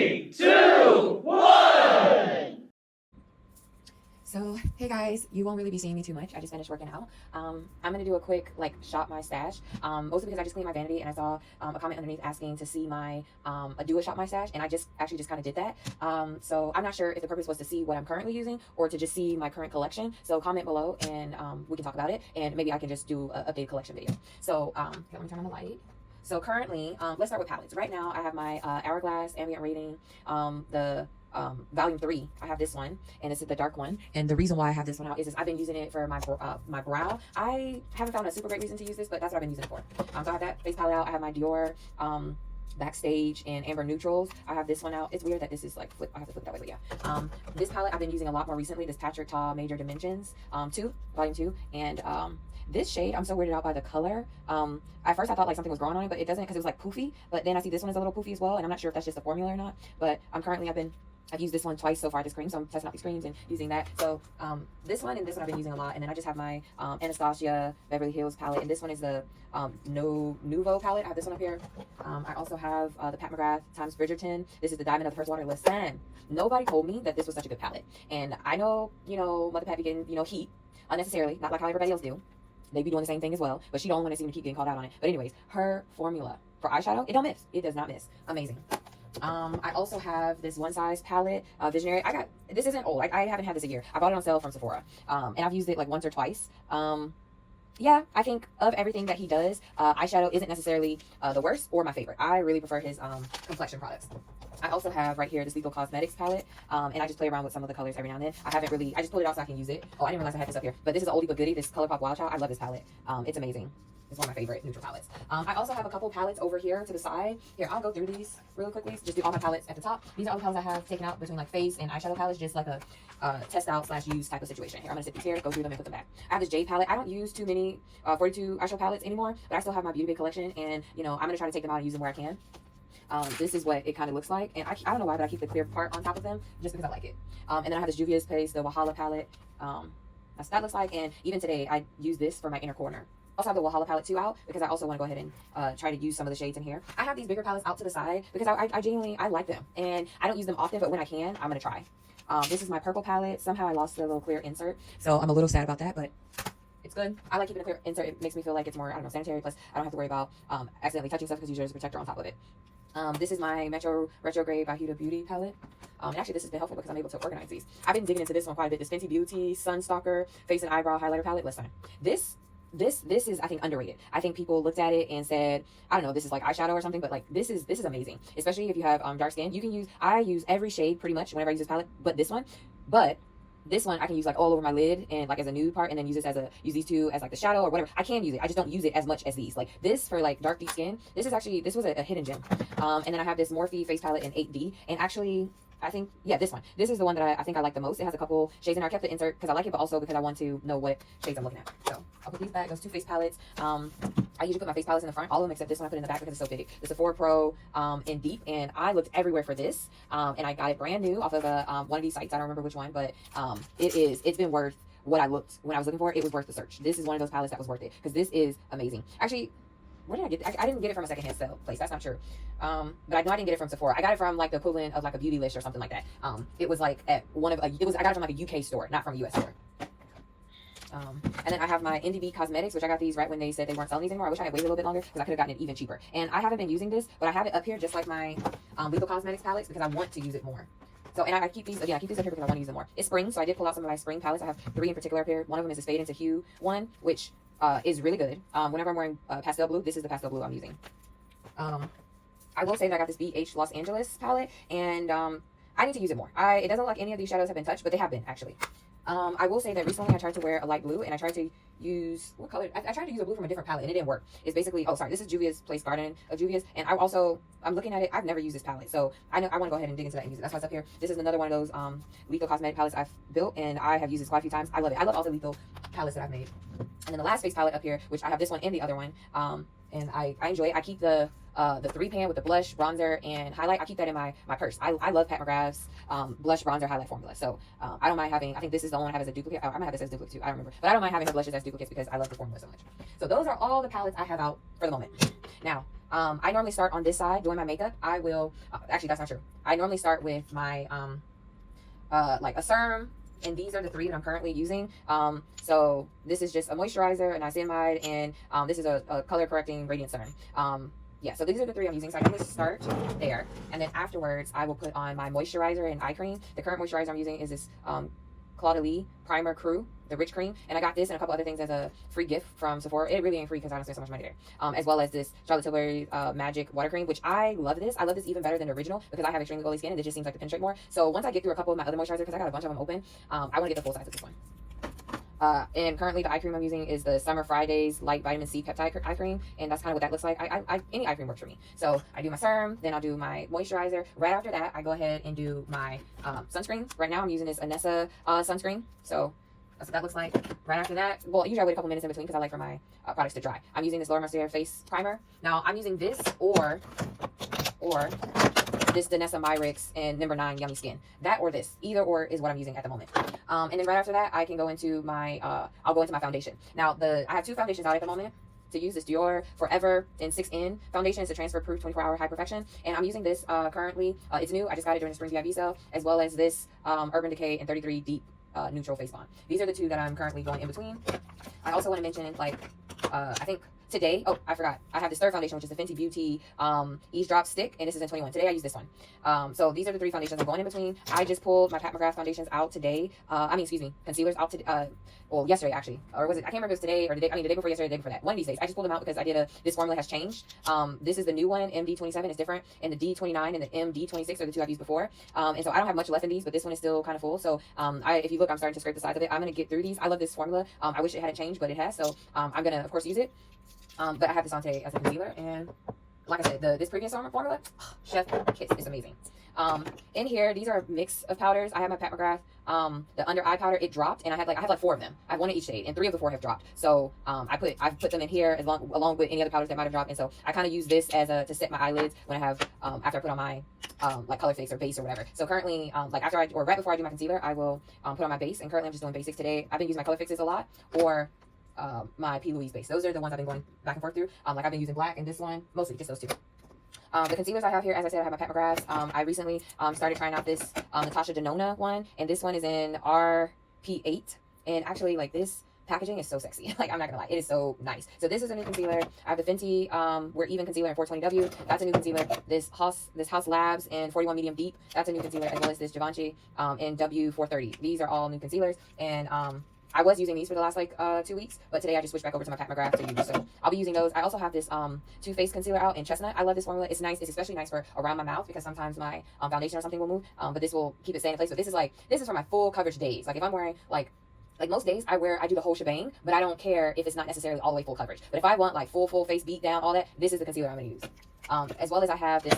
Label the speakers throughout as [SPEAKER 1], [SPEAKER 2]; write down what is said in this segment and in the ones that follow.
[SPEAKER 1] 3, 2, 1!
[SPEAKER 2] So, hey guys, you won't really be seeing me too much. I just finished working out. I'm going to do a quick, shop my stash. Mostly because I just cleaned my vanity and I saw a comment underneath asking to see my, do a shop my stash. And I just kind of did that. So I'm not sure if the purpose was to see what I'm currently using or to just see my current collection. So comment below and we can talk about it. And maybe I can just do an updated collection video. So, let me turn on the light. So currently, let's start with palettes. Right now, I have my Hourglass Ambient Rating, Volume 3. I have this one, and this is the dark one. And the reason why I have this one out is I've been using it for my my brow. I haven't found a super great reason to use this, but that's what I've been using it for. So I have that face palette out. I have my Dior Backstage and Amber Neutrals. I have this one out. It's weird that this is I have to flip it that way, but yeah. This palette I've been using a lot more recently. This Patrick Ta Major Dimensions Volume 2, and this shade, I'm so weirded out by the color. At first I thought something was growing on it, but it doesn't, because it was poofy. But then I see this one is a little poofy as well, and I'm not sure if that's just a formula or not. But I've used this one twice so far, this cream, so I'm testing out these creams and using that. So this one and this one I've been using a lot. And then I just have my Anastasia Beverly Hills palette, and this one is the Nouveau palette. I have this one up here. I also have the Pat McGrath times Bridgerton. This is the Diamond of the First Water. Listen, nobody told me that this was such a good palette. And I know, Motd Pat be getting, heat unnecessarily, not like how everybody else do. They be doing the same thing as well, but she the only one that seems to keep getting called out on it. But anyways, her formula for eyeshadow, it don't miss. It does not miss. Amazing. I also have this One Size palette, Visionary. This isn't old. I haven't had this a year. I bought it on sale from Sephora, and I've used it once or twice. Yeah, I think of everything that he does, eyeshadow isn't necessarily the worst or my favorite. I really prefer his complexion products. I also have right here this Lethal Cosmetics palette, and I just play around with some of the colors every now and then. I just pulled it out so I can use it. Oh, I didn't realize I had this up here. But this is an oldie but goodie, this ColourPop Wild Child. I love this palette. It's amazing. It's one of my favorite neutral palettes. I also have a couple palettes over here to the side. Here, I'll go through these really quickly. Just do all my palettes at the top. These are all the palettes I have taken out between face and eyeshadow palettes, just like a test out / use type of situation. Here, I'm gonna sit these here, go through them and put them back. I have this Jade palette. I don't use too many 42 eyeshadow palettes anymore, but I still have my Beauty Bay collection, and I'm gonna try to take them out and use them where I can. This is what it kind of looks like, and I don't know why, but I keep the clear part on top of them just because I like it. And then I have this Juvia's Place, the Wahala palette. That's what that looks like, and even today I use this for my inner corner. I also have the Wahala palette too out because I also want to go ahead and try to use some of the shades in here. I have these bigger palettes out to the side because I genuinely like them, and I don't use them often, but when I can, I'm gonna try. This is my purple palette. Somehow I lost the little clear insert, so I'm a little sad about that, but it's good. I like keeping a clear insert. It makes me feel like it's more, sanitary. Plus, I don't have to worry about accidentally touching stuff because usually there's a protector on top of it. This is my Metro Retrograde by Huda Beauty palette. And actually this has been helpful because I'm able to organize these. I've been digging into this one quite a bit. This Fenty Beauty Sunstalker Face and Eyebrow Highlighter palette. Listen, this is, I think, underrated. I think people looked at it and said, I don't know, this is like eyeshadow or something, but this is amazing. Especially if you have dark skin. You can I use every shade pretty much whenever I use this palette, but this one I can use all over my lid and as a nude part, and then use these two as the shadow or whatever. I can use it. I just don't use it as much as these. This for dark deep skin. This was a hidden gem. And then I have this Morphe face palette in 8D, and actually I think, yeah, this one. This is the one that I think I like the most. It has a couple shades in there. I kept the insert because I like it, but also because I want to know what shades I'm looking at. So I'll put these back, those two face palettes. I usually put my face palettes in the front, all of them except this one I put in the back because it's so big. The Sephora Pro in Deep, and I looked everywhere for this. And I got it brand new off of one of these sites. I don't remember which one, but it's been worth what I looked when I was looking for it. It was worth the search. This is one of those palettes that was worth it because this is amazing. Actually, where did I get it? I didn't get it from a secondhand sale place. That's not true. But I know I didn't get it from Sephora. I got it from the equivalent of a beauty list or something like that. It was at one of I got it from a UK store, not from a US store. And then I have my NDB Cosmetics, which I got these right when they said they weren't selling these anymore. I wish I had waited a little bit longer because I could have gotten it even cheaper. And I haven't been using this, but I have it up here just like my Lethal Cosmetics palettes because I want to use it more. So, and I keep these, again, I keep these up here because I want to use them more. It's spring, so I did pull out some of my spring palettes. I have 3 in particular up here. One of them is a Fade into Hue one, which is really good. Whenever I'm wearing pastel blue, this is the pastel blue I'm using. I will say that I got this BH Los Angeles palette, and I need to use it more. It doesn't look like any of these shadows have been touched, but they have been, actually. I will say that recently I tried to wear a light blue, and I tried to use, what color? I tried to use a blue from a different palette, and it didn't work. It's basically, oh, sorry, this is Juvia's Place Garden of Juvia's, and I'm looking at it, I've never used this palette, so I want to go ahead and dig into that and use it. That's why it's up here. This is another one of those Lethal Cosmetic palettes I've built, and I have used this quite a few times. I love it. I love all the Lethal palettes that I've made. And then the last face palette up here, which I have this one and the other one, and I enjoy it. I keep the 3-pan with the blush, bronzer, and highlight. I keep that in my purse. I love Pat McGrath's blush, bronzer, highlight formula. So I don't mind having, I think this is the only one I have as a duplicate. I might have this as a duplicate too. I don't remember. But I don't mind having her blushes as duplicates because I love the formula so much. So those are all the palettes I have out for the moment. Now, I normally start on this side doing my makeup. I will, actually that's not true. I normally start with my, like a serum, and these are the three that I'm currently using. So this is just a moisturizer, a niacinamide, and this is a color correcting radiant serum. Yeah, so these are the three I'm using. So I normally start there, and then afterwards I will put on my moisturizer and eye cream. The current moisturizer I'm using is this Claude Primer Crew, the Rich Cream, and I got this and a couple other things as a free gift from Sephora. It really ain't free because I don't spend so much money there. As well as this Charlotte Tilbury Magic Water Cream, which I love this. I love this even better than the original because I have extremely oily skin and it just seems like to penetrate more. So once I get through a couple of my other moisturizers, because I got a bunch of them open, I want to get the full size of this one. And currently the eye cream I'm using is the Summer Fridays Light Vitamin C Peptide Eye Cream, and that's kind of what that looks like. Any eye cream works for me. So I do my serum, then I'll do my moisturizer. Right after that, I go ahead and do my sunscreen. Right now I'm using this Anessa sunscreen. So that's what that looks like. Right after that, well, usually I wait a couple minutes in between because I like for my products to dry. I'm using this Laura Mercier face primer. Now I'm using this or this Danessa Myrix and number 9 Yummy Skin. That or this. Either or is what I'm using at the moment. And then right after that, I can go into my, I'll go into my foundation. Now, I have two foundations out at the moment to use. This Dior Forever in 6N foundation. It's a transfer proof 24-hour high perfection. And I'm using this currently. It's new. I just got it during the spring VIB sale, as well as this Urban Decay and 33 Deep Neutral Face Bond. These are the two that I'm currently going in between. I also want to mention, like, I think today, oh, I forgot. I have this third foundation, which is the Fenty Beauty Eavesdrop Stick, and this is in 21. Today I use this one. So these are the three foundations I'm going in between. I just pulled my Pat McGrath foundations out today. Concealers out today. Well, yesterday actually, or was it? I can't remember if it was today or the day before yesterday, or the day before that. One of these days. I just pulled them out because I did this formula has changed. This is the new one, MD27 is different, and the D29 and the MD26 are the two I've used before. And so I don't have much left in these, but this one is still kind of full. So if you look, I'm starting to scrape the sides of it. I'm gonna get through these. I love this formula. I wish it hadn't changed, but it has. So I'm gonna of course use it. But I have this on today as a concealer, and like I said, this previous formula, chef kiss, is amazing. In here, these are a mix of powders. I have my Pat McGrath, the under eye powder. It dropped, and I have like 4 of them. I have one in each shade, and 3 of the 4 have dropped. So I've put them in here along with any other powders that might have dropped. And so I kind of use this as to set my eyelids when I have after I put on my like color fix or base or whatever. So currently, like right before I do my concealer, I will put on my base. And currently, I'm just doing basics today. I've been using my color fixes a lot, or my P. Louise base. Those are the ones I've been going back and forth through. Like I've been using black and this one, mostly just those two. The concealers I have here, as I said, I have my Pat McGrath. I recently started trying out this Natasha Denona one, and this one is in RP8. And actually, like, this packaging is so sexy. Like, I'm not gonna lie, it is so nice. So this is a new concealer. I have the Fenty We're Even concealer in 420W. That's a new concealer. This House Labs in 41 medium deep. That's a new concealer, as well as this Givenchy in W430. These are all new concealers, and I was using these for the last like 2 weeks, but today I just switched back over to my Pat McGrath to use. So I'll be using those. I also have this Too Faced concealer out in Chestnut. I love this formula. It's nice. It's especially nice for around my mouth because sometimes my foundation or something will move. But this will keep it staying in place. But this is for my full coverage days. Like if I'm wearing like most days I do the whole shebang, but I don't care if it's not necessarily all the way full coverage. But if I want like full face beat down, all that, this is the concealer I'm gonna use. As well as I have this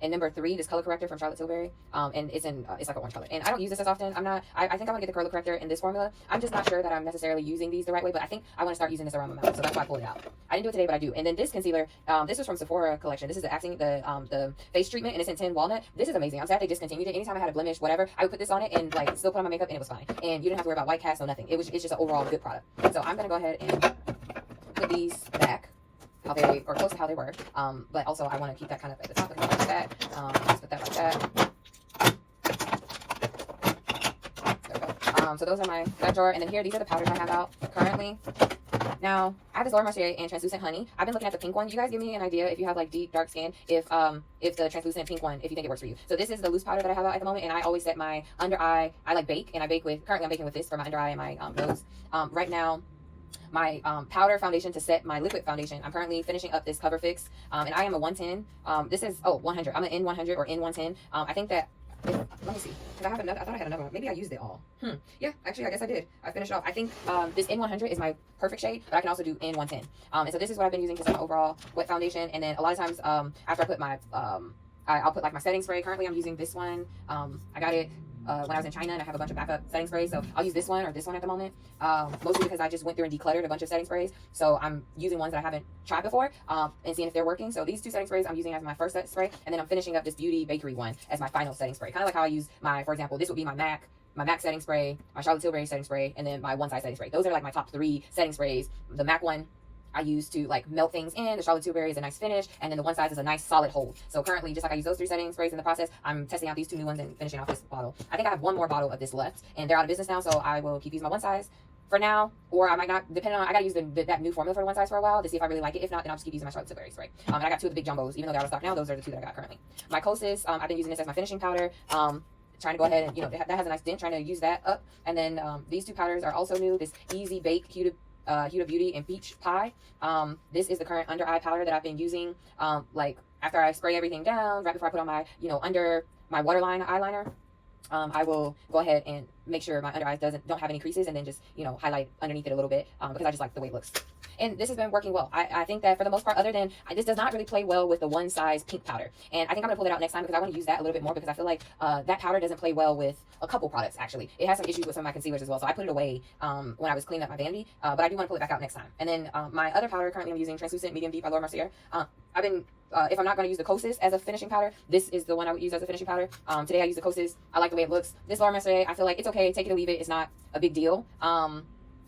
[SPEAKER 2] in number 3, this color corrector from Charlotte Tilbury, and it's like an orange color, and I don't use this as often. I think I'm gonna get the color corrector in this formula. I'm just not sure that I'm necessarily using these the right way, but I think I want to start using this around my mouth, so that's why I pulled it out. I didn't do it today, but I do. And then this concealer, this was from Sephora collection. This is the face treatment, and it's in 10 walnut. This is amazing. I'm sad they discontinued it. Anytime I had a blemish, whatever, I would put this on it and like still put on my makeup, and it was fine. And you didn't have to worry about white cast, no nothing. It's just an overall good product. So I'm gonna go ahead and put these back how they, or close to how they were, but also I want to keep that kind of at the top, like that. Let's put that like that. There we go. So those are that drawer, and then here, these are the powders I have out currently. Now, I have this Laura Mercier and Translucent Honey. I've been looking at the pink one. You guys give me an idea if you have like deep, dark skin, if the translucent pink one, if you think it works for you. So this is the loose powder that I have out at the moment, and I always set my under eye, I like bake, and currently I'm baking with this for my under eye and my nose. Right now, my powder foundation to set my liquid foundation, I'm currently finishing up this Cover Fix, and I am a 110. This is 100. I'm an N100 or N110. I think that let me see, because I thought I had another one. Maybe I used it all. Yeah, actually I guess I did. I finished off. I think this N100 is my perfect shade, but I can also do N110. And so this is what I've been using to set my overall wet foundation. And then a lot of times after I put my I'll put like my setting spray. Currently I'm using this one. I got it when I was in China, and I have a bunch of backup setting sprays, so I'll use this one or this one at the moment, mostly because I just went through and decluttered a bunch of setting sprays, so I'm using ones that I haven't tried before and seeing if they're working. So these 2 setting sprays I'm using as my first set spray, and then I'm finishing up this Beauty Bakery one as my final setting spray, kind of like how I use for example, this would be my MAC setting spray, my Charlotte Tilbury setting spray, and then my One Size setting spray. Those are like my top 3 setting sprays. The MAC one I use to like melt things in. The Charlotte Tilbury is a nice finish, and then the one size is a nice solid hold. So currently, just like I use those 3 setting sprays in the process, I'm testing out these 2 new ones and finishing off this bottle. I think I have 1 more bottle of this left, and they're out of business now, so I will keep using my one size for now, or I might not, depending on, I gotta use that new formula for the one size for a while to see if I really like it. If not, then I'll just keep using my Charlotte Tilbury spray. And I got 2 of the big jumbos, even though they're out of stock now. Those are the 2 that I got currently. My Kosas, I've been using this as my finishing powder. Trying to go ahead and, you know, that has a nice dent, trying to use that up. And then these 2 powders are also new. This Easy Bake Huda Beauty and Peach Pie. This is the current under eye powder that I've been using. Like after I spray everything down, right before I put on my, you know, under my waterline eyeliner, I will go ahead and make sure my under eyes don't have any creases, and then just, you know, highlight underneath it a little bit because I just like the way it looks. And this has been working well. I think that for the most part, other than this does not really play well with the one size pink powder. And I think I'm gonna pull it out next time because I want to use that a little bit more, because I feel like that powder doesn't play well with a couple products. Actually, it has some issues with some of my concealers as well. So I put it away when I was cleaning up my vanity, but I do want to pull it back out next time. And then my other powder currently I'm using Translucent Medium Deep by Laura Mercier. I've been if I'm not going to use the Kosas as a finishing powder, this is the one I would use as a finishing powder. Today I use the Kosas. I like the way it looks. This Laura Mercier, I feel like it's okay. Take it or leave it. It's not a big deal.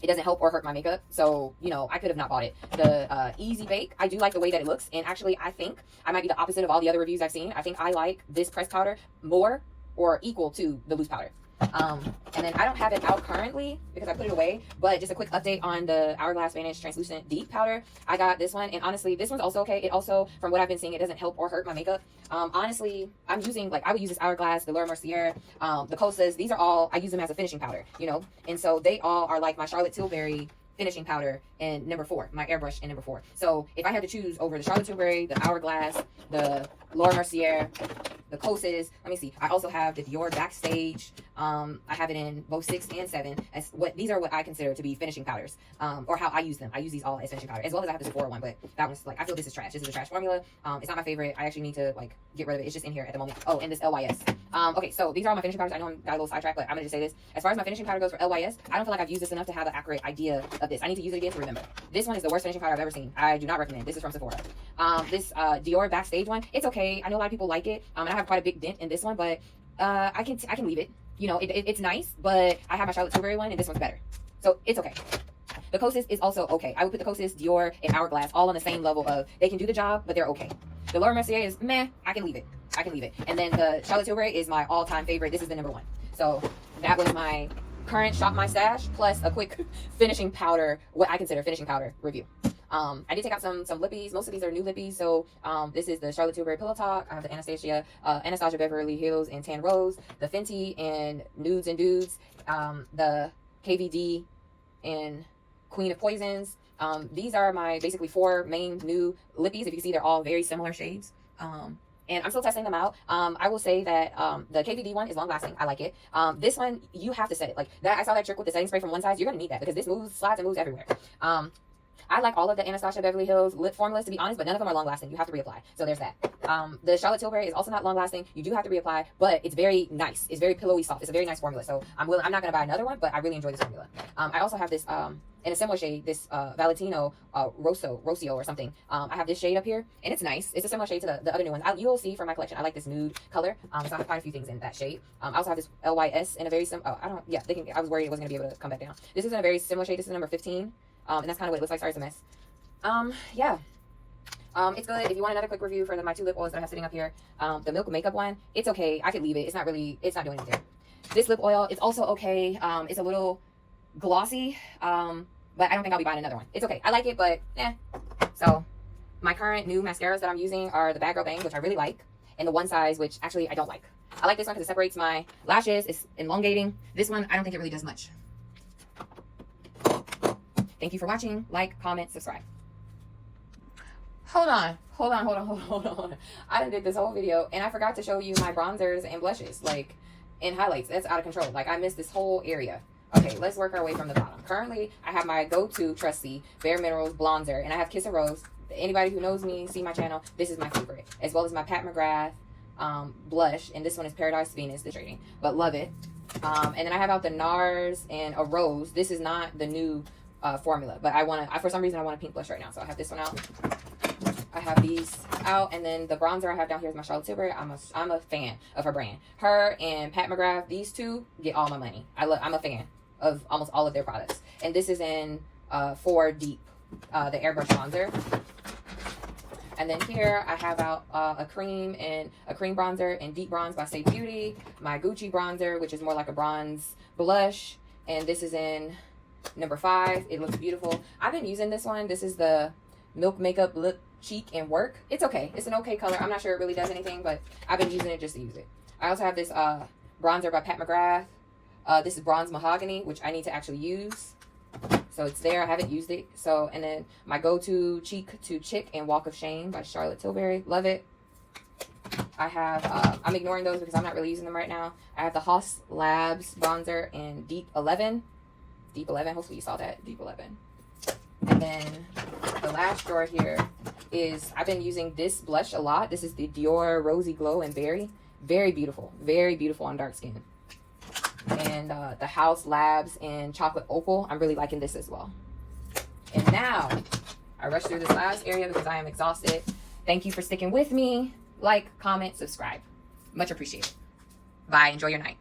[SPEAKER 2] It doesn't help or hurt my makeup, so, you know, I could have not bought it. The Easy Bake, I do like the way that it looks, and actually I think I might be the opposite of all the other reviews I've seen. I think I like this pressed powder more or equal to the loose powder. And then I don't have it out currently because I put it away, but just a quick update on the Hourglass Vanish Translucent Deep Powder. I got this one, and honestly, this one's also okay. It also, from what I've been seeing, it doesn't help or hurt my makeup. Honestly, I'm using, like, I would use this Hourglass, the Laura Mercier, the Kosas. These are all, I use them as a finishing powder, you know? And so they all are like my Charlotte Tilbury finishing powder in number 4, my airbrush in number 4. So if I had to choose over the Charlotte Tilbury, the Hourglass, the Laura Mercier, the Kosas, let me see, I also have the Dior Backstage. I have it in both 6 and 7. These are what I consider to be finishing powders, or how I use them. I use these all as finishing powder, as well as I have the Sephora one, but that one's like, I feel this is trash. This is a trash formula. It's not my favorite. I actually need to like get rid of it. It's just in here at the moment. Oh, and this LYS. Okay, so these are all my finishing powders. I know I got a little sidetracked, but I'm gonna just say this. As far as my finishing powder goes for LYS, I don't feel like I've used this enough to have an accurate idea of this. I need to use it again to remember. This one is the worst finishing powder I've ever seen. I do not recommend. This is from Sephora. This Dior Backstage one, it's okay. I know a lot of people like it. And I have quite a big dent in this one, but I can leave it. You know, it's nice, but I have my Charlotte Tilbury one, and this one's better. So it's okay. The Kosas is also okay. I would put the Kosas, Dior, and Hourglass all on the same level of they can do the job, but they're okay. The Laura Mercier is meh. I can leave it. And then the Charlotte Tilbury is my all-time favorite. This is the number 1. So that was my current Shop My Stash plus a quick finishing powder, what I consider finishing powder review. I did take out some lippies. Most of these are new lippies. So this is the Charlotte Tilbury Pillow Talk. I have the Anastasia Beverly Hills and Tan Rose, the Fenty and Nudes and Dudes, the KVD and Queen of Poisons. These are my basically 4 main new lippies. If you can see, they're all very similar shades. And I'm still testing them out. I will say that the KVD one is long lasting. I like it. This one, you have to set it like that. I saw that trick with the setting spray from one size. You're gonna need that because this slides and moves everywhere. I like all of the Anastasia Beverly Hills lip formulas, to be honest, but none of them are long lasting. You have to reapply. So there's that. The Charlotte Tilbury is also not long lasting. You do have to reapply, but it's very nice. It's very pillowy soft. It's a very nice formula. So I'm not going to buy another one, but I really enjoy this formula. I also have this in a similar shade, this Valentino Rocio or something. I have this shade up here, and it's nice. It's a similar shade to the other new ones. You'll see from my collection, I like this nude color. So I have quite a few things in that shade. I also have this LYS in a very similar, I was worried it wasn't going to be able to come back down. This is in a very similar shade. This is number 15. And that's kind of what it looks like. Sorry, it's a mess. Yeah. It's good. If you want another quick review for my 2 lip oils that I have sitting up here, the Milk Makeup one, it's okay. I could leave it. It's not doing anything. This lip oil is also okay. It's a little glossy, but I don't think I'll be buying another one. It's okay. I like it, but So my current new mascaras that I'm using are the Bad Girl Bang, which I really like, and the one size, which actually I don't like. I like this one because it separates my lashes. It's elongating. This one, I don't think it really does much. Thank you for watching. Like, comment, subscribe. Hold on. I done did this whole video and I forgot to show you my bronzers and blushes, like, and highlights. That's out of control. Like, I missed this whole area. Okay, let's work our way from the bottom. Currently, I have my go-to trusty Bare Minerals bronzer, and I have Kiss a Rose. Anybody who knows me, see my channel, this is my favorite. As well as my Pat McGrath blush, and this one is Paradise Venus, the shading, but love it. And then I have out the NARS and a Rose. This is not the new formula, but for some reason I want a pink blush right now, so I have this one out. I have these out, and then the bronzer I have down here is my Charlotte Tilbury. I'm a fan of her brand. Her and Pat McGrath, these 2 get all my money. I'm a fan of almost all of their products, and this is in 4 deep the airbrush bronzer. And then here I have out a cream bronzer in Deep Bronze by Safe Beauty, my Gucci bronzer, which is more like a bronze blush, and this is in number 5. It looks beautiful. I've been using this one. This is the Milk Makeup Lip Cheek and Work. It's okay. It's an okay color. I'm not sure it really does anything, but I've been using it just to use it. I also have this bronzer by Pat McGrath. This is Bronze Mahogany, which I need to actually use. So it's there. I haven't used it. So, and then my go-to Cheek to Chick and Walk of Shame by Charlotte Tilbury. Love it. I have, I'm ignoring those because I'm not really using them right now. I have the Haus Labs bronzer in Deep 11. Deep 11. Hopefully you saw that. Deep 11. And then the last drawer here is, I've been using this blush a lot. This is the Dior Rosy Glow and Berry. Very beautiful. Very beautiful on dark skin. And the Haus Labs in Chocolate Opal. I'm really liking this as well. And now, I rushed through this last area because I am exhausted. Thank you for sticking with me. Like, comment, subscribe. Much appreciated. Bye. Enjoy your night.